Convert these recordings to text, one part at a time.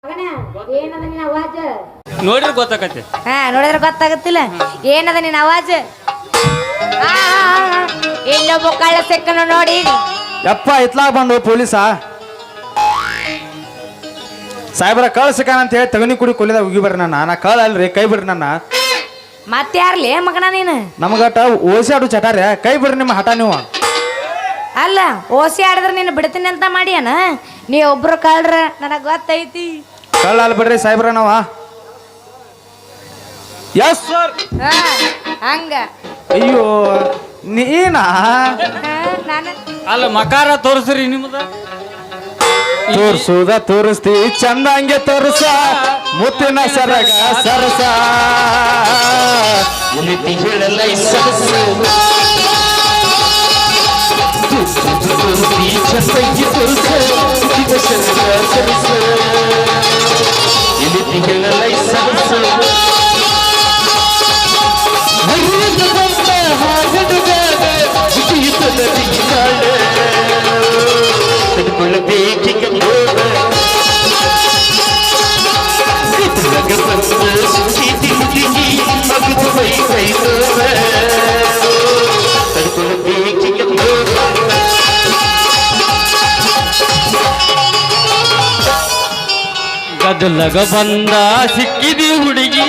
ಏನದ ನಿನ್ನ ಅವಾಜ್ ನೋಡಿದ್ರೆ ಗೊತ್ತಾಗತ್ತೆ. ನೋಡಿದ್ರೆ ಗೊತ್ತಾಗತ್ತಿಲ್ಲ ಏನದ ನಿನ್ನ ಅವಾಜ್ ಇನ್ನೊಬ್ಬ ಕಳ್ಳ ಸಿಕ್ಕನು ನೋಡಿ ಯಪ್ಪ ಇತ್ಲಾಗ ಬಂದು ಪೊಲೀಸ ಸಾಹೇಬ್ರ ಕಳ್ಳ ಸಿಕ್ಕಾನ ಅಂತ ಹೇಳಿ ತಗನಿ ಕುಡಿ ಕೊಲ್ಲಿದ ಉಗಿ ಬರ್ರಿ ನಾ ಕಳ್ಳ ಅಲ್ರಿ ಕೈ ಬಿಡ್ರಿ ನನ್ನ ಮತ್ತೆ ಯಾರ್ಲಿ ಮಗನ ನೀನು ನಮಗಟ ಓಸಿ ಆಡು ಚಟಾರೆ ಕೈ ಬಿಡ್ರಿ ನಿಮ್ಮ ಹಠ ನೀವು ಅಲ್ಲ ಓಸಿ ಆಡಿದ್ರೆ ನೀನು ಬಿಡ್ತೀನಿ ಅಂತ ಮಾಡಿಯನ ನೀ ಒಬ್ರು ಕಳ್ರ ನನಗ್ ಗೊತ್ತೈತಿ ಕಳ್ಳ ಅಲ್ ಬಿಡ್ರಿ ಸಾಹೇಬ್ರ ನಾವ ಎಸ್ ಸರ್ ಹಂಗ ಅಯ್ಯೋ ನೀನಾ ನಾನು ಅಲ್ಲ ಮಕಾರ ತೋರಿಸ್ರಿ ನಿಮ್ದ ತೋರ್ಸುದ ತೋರಿಸ್ತಿ ಚಂದ ಹಂಗೆ ತೋರ್ಸ ಮುತ್ತಿನ ಸರಗ ಸರಸ ಗದಲಗ ಬಂದ ಸಿಕ್ಕಿದಿ ಹುಡುಗಿ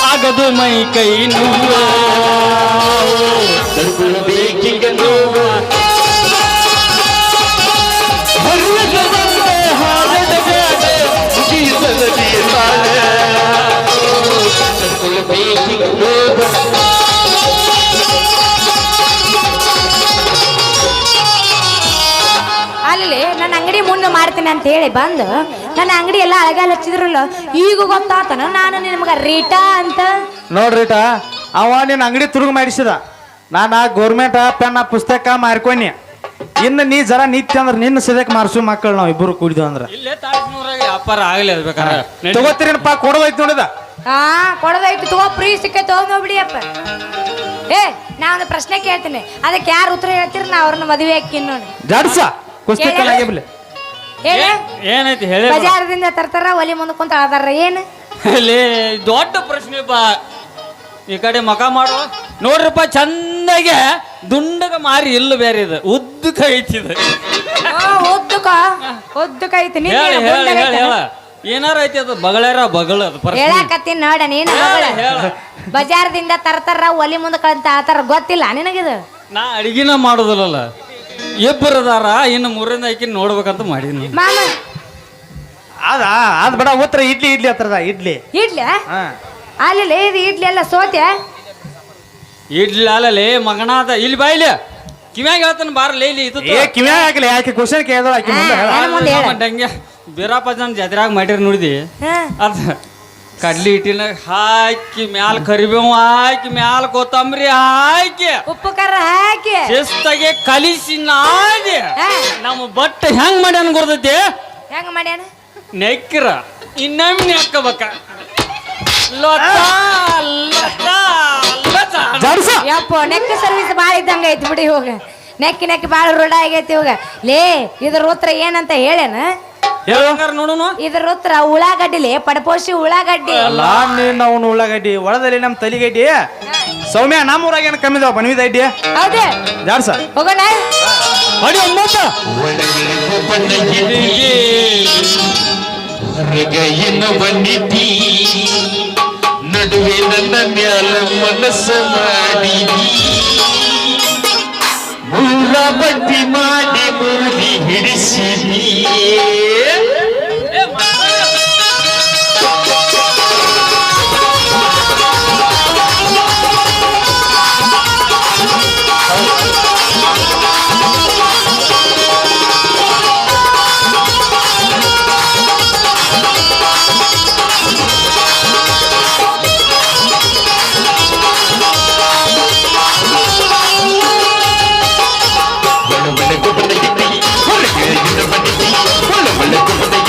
ಆಗದು ಮೈ ಕೈ ನೋವ ತಡ್ಕೊಳ್ಬೇಕೀಗ ನೋವ ಅಲ್ಲಿ ನನ್ನ ಅಂಗಡಿ ಮುಂದೆ ಮಾಡ್ತೀನಿ ಅಂತ ಹೇಳಿ ಬಂದು ನನ್ನ ಅಂಗಡಿ ಎಲ್ಲ ಅಳಗಾಲ ಹಚ್ಚಿದ್ರಲ್ಲ ಈಗ ಗೊತ್ತಾತನ ನಾನು ನಿಮ್ಗ ರೀಟಾ ಅಂತ ನೋಡ್ರಿಟ ಅವ ನಿನ್ನ ಅಂಗಡಿ ತುರುಗು ಮಾಡಿಸಿದ ನಾನು ಗೌರ್ಮೆಂಟ್ ಪೆನ್ನ ಪುಸ್ತಕ ಮಾರ್ಕೊನಿ ಇನ್ನು ನೀ ಜರ ನಿತ್ಯ ಅಂದ್ರೆ ನಿನ್ನ ಸದ್ಯಕ್ಕೆ ಮಾರ್ಸು ಮಕ್ಕಳು ನಾವು ಇಬ್ಬರು ಕೂಡಿದ್ವು ಅಂದ್ರೆ ಇಲ್ಲೇ ತಾಳ್ನೂರಾಗ ವ್ಯಾಪಾರ ಆಗಲಿ ಅದು ಬೇಕಾದ್ರೆ ತಗೋತೀರೇನಪ್ಪ ಕೊಡೋದೈತಿ ನೋಡಿದ ಕೊಡೋದೈತಿ ತಗೋ ಫ್ರೀ ಸಿಕ್ಕ ತಗೊಂಡ್ಬಿಡಿಯಪ್ಪ ನಾ ಒಂದು ಪ್ರಶ್ನೆ ಕೇಳ್ತೀನಿ ಅದಕ್ಕೆ ಯಾರು ಉತ್ತರ ಹೇಳ್ತೀರಿ ನಾ ಅವ್ರನ್ನ ಮದುವೆ ಹಾಕಿ ನೋಡಿ ಜಾಡ್ಸ ಪುಸ್ತಕ ಆಗಿಬಿಡ್ಲಿ ಹೇಳಿ ಏನೈತಿ ಹೇಳಿ ಬಜಾರದಿಂದ ತರ್ತಾರ ಒಲಿ ಮುಂದೆ ಕುಂತ ಅದಾರ ಏನು ದೊಡ್ಡ ಪ್ರಶ್ನೆ ಬಾ ಈ ಕಡೆ ಮಕ ಮಾಡು ನೋಡ್ರಪ್ಪ ಚಂದಾಗೆ ದುಂಡಗ ಮಾರಿ ಇಲ್ಲ ಬೇರೆ ಇದು ಉದ್ದಕ ಐತಿದ ಉದ್ದಕ ಐತಿ ಹೇಳ ಹೇಳ ಹೇಳ ಹೇಳ ಏನಾರ ಐತಿ ಅದು ಬಗಳಾರ ಬಗಳ ಅದು ಹೇಳಕತ್ತೀನಿ ನೋಡ ನೀನು ಬಜಾರದಿಂದ ತರ್ತಾರ ಒಲಿ ಮುಂದೆ ಕಳಂತ ಆತರ ಗೊತ್ತಿಲ್ಲ ನಿನಗಿದು ನಾ ಅಡಿಗೆನ ಮಾಡೋದಿಲ್ಲಲ್ಲ ಇಬ್ಬರದಾರ ಇನ್ನು ಮೂರರಿಂದ ಆಕಿನ ನೋಡ್ಬೇಕಂತ ಮಾಡೀನಿ ಮಾಮ ಅದ್ ಬೇಡ ಉತ್ತರ ಇಡ್ಲಿ ಇಡ್ಲಿ ಹತ್ರದ ಇಡ್ಲಿ ಇಡ್ಲಿ ಅಲ್ಲಿ ಇದು ಇಡ್ಲಿ ಎಲ್ಲ ಸೋತ್ಯ ಇಡ್ಲಿ ಅಲ್ಲಲೇ ಮಗನಾದ ಇಲ್ಲಿ ಬಾಯಿಲಿ ಕಿವ್ಯಾಗ ಹೇಳ್ತಾನೆ ಬಾರಲೇ ಇಲ್ಲಿ ಇದು ಕಿವ್ಯಾ ಹಾಕಲಿ ಯಾಕೆ ಕ್ವಶನ್ ಕೇಳಿದ್ರೆ ಆಕಿ ಮುಂದೆ ಹೇಳ ಡಂಗೆ ಬೀರಾಪಜನ್ ಜಾತ್ರೆಯಾಗ ಮಾಡಿರಿ ನೋಡಿದಿ ಅದ ಕಡ್ಲಿ ಹಿಟ್ಟಿನಾಗ ಹಾಕಿ ಮ್ಯಾಲ ಕರಿಬೇವು ಹಾಕಿ ಮ್ಯಾಲ ಕೊತ್ತಂಬರಿ ಹಾಕಿ ಉಪ್ಪು ಖಾರ ಹಾಕಿ ಶಿಸ್ತಾಗೆ ಕಲಿಸಿ ನಾದಿ ನಮ್ಮ ಬಟ್ಟೆ ಹೆಂಗ್ ಮಾಡ್ಯಾನ ಗೊತ್ತೈತಿ ಹೆಂಗ ಮಾಡ್ಯಾನ ನೆಕ್ಕಿರ ಇನ್ನೊಮ್ಮೆ ನೆಕ್ಕಬೇಕ ಯಪ್ಪ ನೆಕ್ ಸರ್ವಿಸ್ ಭಾಳ ಇದ್ದಂಗ ಐತಿ ಬಿಡಿ ಹೋಗ ನೆಕ್ಕಿ ಭಾಳ ರೂಢ ಆಗೈತಿ ಹೋಗ ಲೇ ಇದ್ರ ಉತ್ತರ ಏನಂತ ಹೇಳೇನ ನೋಡುನು ಇದ್ರ ಉತ್ತರ ಉಳ್ಳಾಗಡ್ಡಿಲಿ ಪಡಪೋಷಿ ಉಳ್ಳಾಗಡ್ಡಿ ನಾವು ಉಳ್ಳಾಗಡ್ಡಿ ಒಳದಲ್ಲಿ ನಮ್ಮ ತಲಿಗಡ್ಡಿ ಸೌಮ್ಯ ನಮ್ಮೂರಾಗ ಏನು ಕಮ್ಮಿ ಇದಾವ ಬನ್ವಿದ ಐಡಿ ಹೌದೇ ಜಾಡ್ಸ ಹೋಗೋಣ ಬನ್ನಿದ್ದಿ ನಡುವೆ ನನ್ನ ಮ್ಯಾಲ ಮನಸ್ಸ ಮಾಡಿದಿ ಮೂರ ಬಡ್ಡಿ ಮಾಡಿ ಮೂಡಿ ಹಿಡಿಸಿದಿ ಒಳ್ಳೆ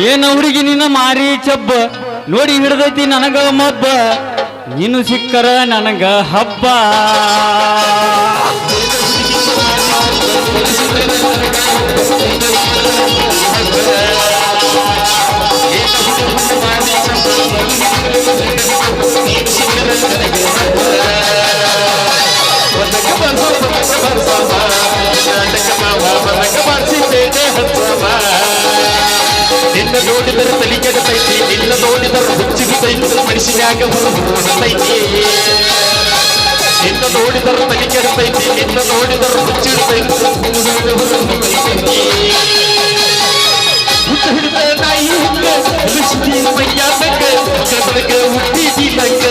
ಏನ ಹುಡುಗಿ ನಿನ್ನ ಮಾರಿ ಚಬ್ಬ ನೋಡಿ ಹಿಡ್ದೈತಿ ನನಗ ಮಬ್ಬ ನೀನು ಸಿಕ್ಕರ ನನಗ ಹಬ್ಬ ನಿನ್ನ ನೋಡಿದರೆ ತಲೆ ಕೆಡತೈತಿ ನಿನ್ನ ನೋಡಿದರೆ ಹುಚ್ಚಿಗುತ್ತೈತಿ ಮನುಷ್ಯನ್ಯಾಗ ಹುಡುಗೈತಿ ನಿನ್ನ ನೋಡಿದರೆ ತಲೆ ಕೆಡತೈತಿ ನಿನ್ನ ನೋಡಿದರೆ ಹುಚ್ಚಿಡ್ತೈತಿ ಹುಟ್ಟು ಹಿಡಿದ ನಾಯಿ ಹಿಂಗ ಹುಡುಗಿ ಮೈಯ ತಕ್ಕ ಕಡಕ ಹುಟ್ಟಿದಿ ತಕ್ಕ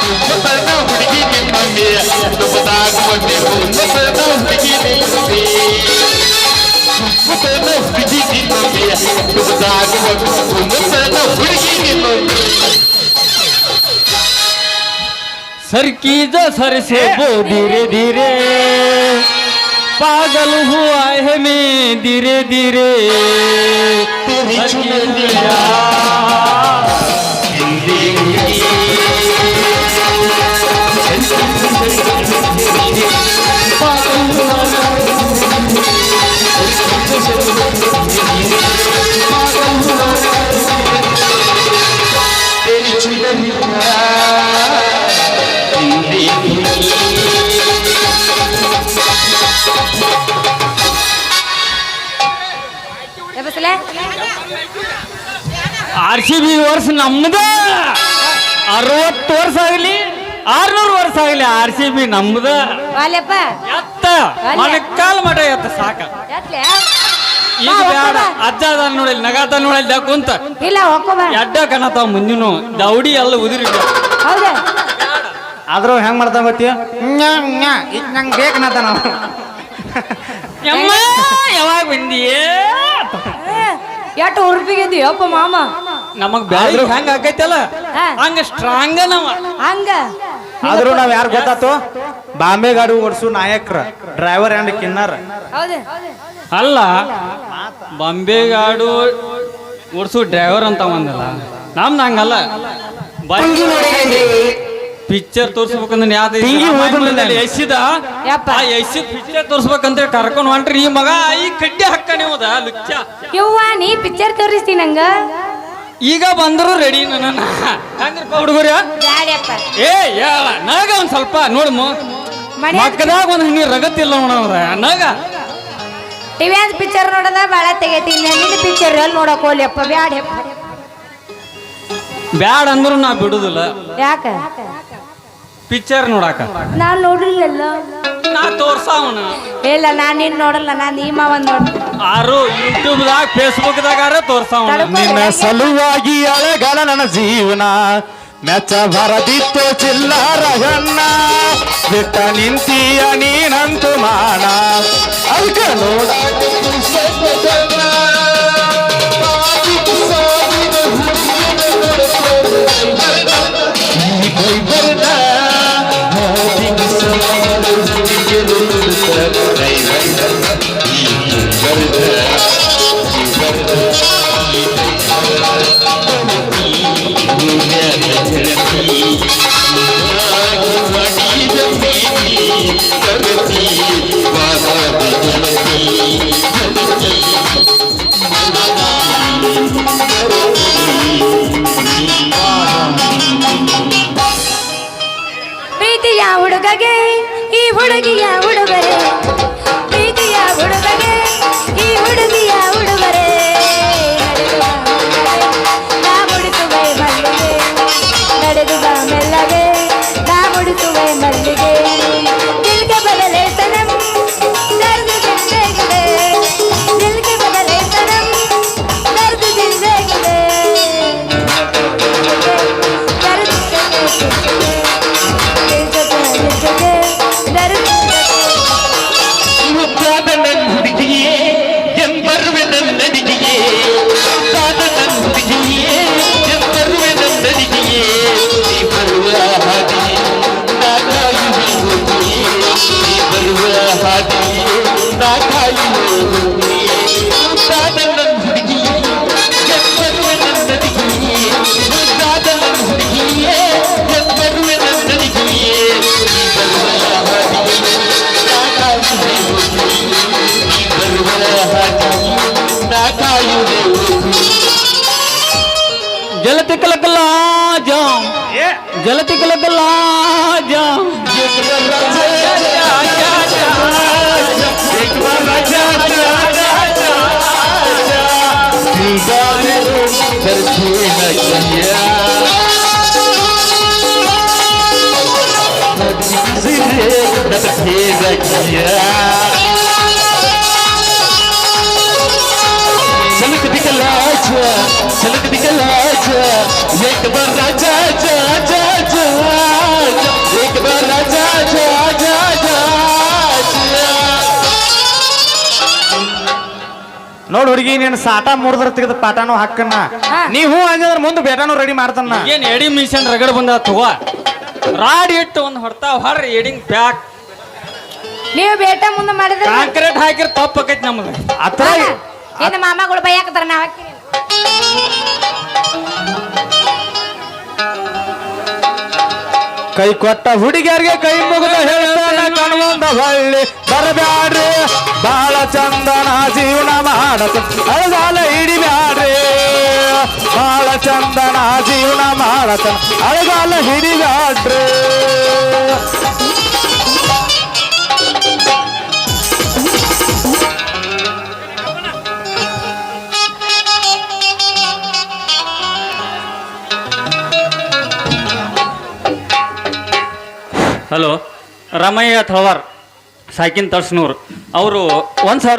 ಹುಮ್ಮತನ ಹುಡುಗಿ ನಿಮ್ಮಮ್ಮೆ ದುಬ್ಬದಾಗ ಮೊನ್ನೆ ಹುಮ್ಮತನ ಹುಡುಗಿ ನಿಮ್ಮಮ್ಮೆ ಹುಮ್ಮತನ ಹುಡುಗಿ ನಿಮ್ಮಮ್ಮೆ ದುಬ್ಬದಾಗ ಹುಮ್ಮತನ ಹುಡುಗಿ ನಿಮ್ಮಮ್ಮೆ सरकीजा सर से वो धीरे धीरे पागल हुआ है मैं धीरे धीरे RCB ವರ್ಷ ನಮ್ದ 60 ವರ್ಷ ಆಗಲಿ 600 ವರ್ಷ ಆಗಲಿ RCB ನಮ್ದ ವಾಲೆಪ್ಪ ಎತ್ತ ಮಣಕಾಲ್ ಮಠ ಎತ್ತ ಸಾಕ ಎತ್ಲೆ ಈಗ ಬೇಡ ಅಜ್ಜ ಅದ ನೋಡಿಲ್ ನಗಾತ ನೋಡಿಲ್ ಕುಂತ ಇಲ್ಲ ಹೋಗ್ಕೋ ಬಾ ಎಡ್ಡ ಕಣತಾವ ಮುಂದಿನ ದೌಡಿ ಎಲ್ಲ ಉದಿರಿ ಹೌದಾ ಆದ್ರೂ ಹೆಂಗ್ ಮಾಡ್ತಾ ಗೊತ್ತೀಯ ಇದು ನಂಗೆ ಬೇಕನ್ನತ ನಾವು ಯಮ್ಮ ಯಾವಾಗ ಬಂದಿಯೇ ಎಷ್ಟು ಉರುಪಿಗಿದ್ದಿ ಅಪ್ಪ ಮಾಮ ನಮಗ್ ಬ್ಯಾಡ್ರಿ ಹೆಂಗ ಆಕೈತಲ್ಲ ಹಾ. ಹಂಗ ಸ್ಟ್ರಾಂಗ ನಾವ ಹಂಗ ಆದ್ರೂ ನಾವ್ ಯಾರು ಗೊತ್ತಾತು ಬಾಂಬೆ ಗಾಡಿ ಓಡಿಸು ನಾಯಕರ ಡ್ರೈವರ್ ಅಂಡ್ ಕಿನ್ನರ್ ಹೌದು ಅಲ್ಲ ಬಾಂಬೆಗಾಡು ಓಡಿಸು ಡ್ರೈವರ್ ಅಂತ ಒಂದಲ್ಲ ನಮ್ದು ಹಂಗಲ್ಲ ಪಿಕ್ಚರ್ ತೋರ್ಸ್ಬೇಕಂದ್ರೆ ಯಾವ್ದು ಎಸಿದ ಯಪ್ಪ. ಆ ಎಸಿ ಪಿಕ್ಚರ್ ತೋರ್ಸ್ಬೇಕಂತ ಕರ್ಕೊಂಡ್ ಹೊಂಟ್ರಿ ಈ ಮಗ ಈ ಕಡ್ಡಿ ಹಕ್ಕ ನೀವದ ಲುಚ್ಚ ಯವ್ವ ನೀ ಪಿಕ್ಚರ್ ತೋರಿಸ್ತಿ ನಂಗ ಈಗ ಬಂದ್ರು ರೆಡಿ ನನ್ನ ಹಂಗ್ರಪ್ಪ ಹುಡುಗರ ಬ್ಯಾಡ್ಯಪ್ಪ ಏ ಹೇಳ ನಾಗ ಒಂದ್ ಸ್ವಲ್ಪ ನೋಡ್ ಮನೆ ಮಕ್ಕದಾಗ ಒಂದ್ ಹಿಂಗೆ ರಗತ್ತಿಲ್ಲ ನೋಡವ್ರ ನಾಗ ಟಿವಿ ಅಂತ ಪಿಕ್ಚರ್ ನೋಡದ ಬಾಳ ತೆಗೈತಿ ನಿನ್ನ ಪಿಕ್ಚರ್ ಎಲ್ಲಿ ನೋಡಕ್ ಹೋಗ್ಲಿಯಪ್ಪ ಬ್ಯಾಡ್ಯಪ್ಪ ಬ್ಯಾಡ ಅಂದ್ರು ನಾ ಬಿಡುದಿಲ್ಲ ಯಾಕ ಪಿಕ್ಚರ್ ನೋಡಾಕ ನಾನ್ ನೋಡ್ಲಿಲ್ಲ ನಾ ತೋರ್ಸಾವನ ಇಲ್ಲ ನಾನ್ ನಿನ್ ನೋಡಲ್ಲ ನಾನ್ ಈ ಮಾವನ್ ನೋಡ್ ಆರು ಯೂಟ್ಯೂಬ್ದಾಗ ಫೇಸ್ಬುಕ್ದಾಗಾರ ತೋರ್ಸಾವನ ನಿನ್ನ ಸಲುವಾಗಿ ಅಳಗಲ ನನ್ನ ಜೀವನ ಮೆಚ್ಚ ಬರದಿತ್ತು ಚಿಲ್ಲರಗನ್ನ ಬಿಟ್ಟ ನಿಂತೀಯ ನೀನಂತು ಮಾನ ಅದಕ್ಕ ನೋಡ ಪ್ರೀತಿಯ ಹುಡುಗಗೆ ಈ ಹುಡುಗಿಯ ಹುಡುಗರೆ ಪ್ರೀತಿಯ ಹುಡುಗಗೆ ಈ ಹುಡುಗಿಯ ಹುಡುಗರೆ ನಾ ಮುಡಿಸುವೆ ಮಲ್ಲಿಗೆ ನಡೆದು ಬಾ ಮೆಲ್ಲಗೆ ನಾ ಮುಡಿಸುವೆ ಮಲ್ಲಿಗೆ ದಿಲ್ಗೆ ಬದಲೇ ಸನಂ ದರ್ದ್ ಜಿಂದಗಿದೆ ದಿಲ್ಗೆ ಬದಲೇ ಸನಂ ದರ್ದ್ ಜಿಂದಗಿದೆ ದರ್ದ್ ಜಿಂದಗಿದೆ ಮುದ್ದಾದ ನನ್ನ ಹುಡುಗಿಯೇ ಎಂಬರುವೆ ನನ್ನಡಿಗೆಯೇ ಮುದ್ದಾದ ನನ್ನ ಹುಡುಗಿಯೇ ಎಂಬರುವೆ ನನ್ನಡಿಗೆಯೇ ನೀ ಬರುವ ಹಾದಿಯೇ ನಾ ಕಾಯುವೆ ಹೋಗಿಯೇ ನೀ ಬರುವ ಹಾದಿಯೇ ನಾ ಕಾಯುವೆ ಹೋಗಿಯೇ ಮುದ್ದಾದ ನನ್ನ ಹುಡುಗಿಯೇ ಜಲತಿ ಕಲಕಲ್ಲ ಜಾಮ್ ಜಲತಿ ಕಲಕಲ್ಲ ಜಾಮ್ एक बार राजा चलक दिखला चलक दिखला एक बार राजा जा जा जा एक बार राजा जा जा जा ನೋಡ್ ಹುಡುಗಿ ನೀನು ಸಾಟ ಮುರಿದ್ರ ತೆಗೆದ ಪಾಠನೂ ಹಾಕನ್ನ ನೀವು ಹಂಗಂದ್ರೆ ಮುಂದೆ ಬೇಟನೂ ರೆಡಿ ಮಾಡ್ತಾನ ಏನ್ ಎಡಿ ಮಿಷನ್ ರಗಡ್ ಬಂದ ತಗೋ ರಾಡಿ ಇಟ್ಟು ಒಂದು ಹೊಡ್ತಾ ಹೊರ್ರಿ ಎಡಿಂಗ್ ಪ್ಯಾಕ್ ನೀವು ಬೇಟ ಮುಂದೆ ಮಾಡಿದ್ರೆ ಕಾಂಕ್ರೀಟ್ ಹಾಕಿರ್ ತಪ್ಪ ಆಕೈತಿ ನಮ್ದು ಅತ್ರ ಏನ ಮಾಮಗಳು ಬೈಯಾಕತ್ತಾರ ನಾವ್ ಹಾಕಿರಿ ಕೈ ಕೊಟ್ಟ ಹುಡುಗಿಯರಿಗೆ ಕೈ ಮುಗಿದ ಹೇಳ್ತಾನ ಕಣ್ಮುಂದ ಹೊಳ್ಳಿ ಬರಬ್ಯಾಡ್ರಿ ಬಾಳ ಚಂದನ ಜೀವನ ಮಾಡತ ಅಳಗಾಲ ಹಿಡಿಬ್ಯಾಡ್ರಿ ಬಾಳ ಚಂದನ ಜೀವನ ಮಾಡತ ಅಳಗಾಲ ಹಿಡಿಬ್ಯಾಡ್ರಿ ಹಲೋ ರಾಮಯ್ಯ ಥಳವಾರ್ ಸಾಕಿನ್ ತರ್ಸ್ನೂರು ಅವರು 1,000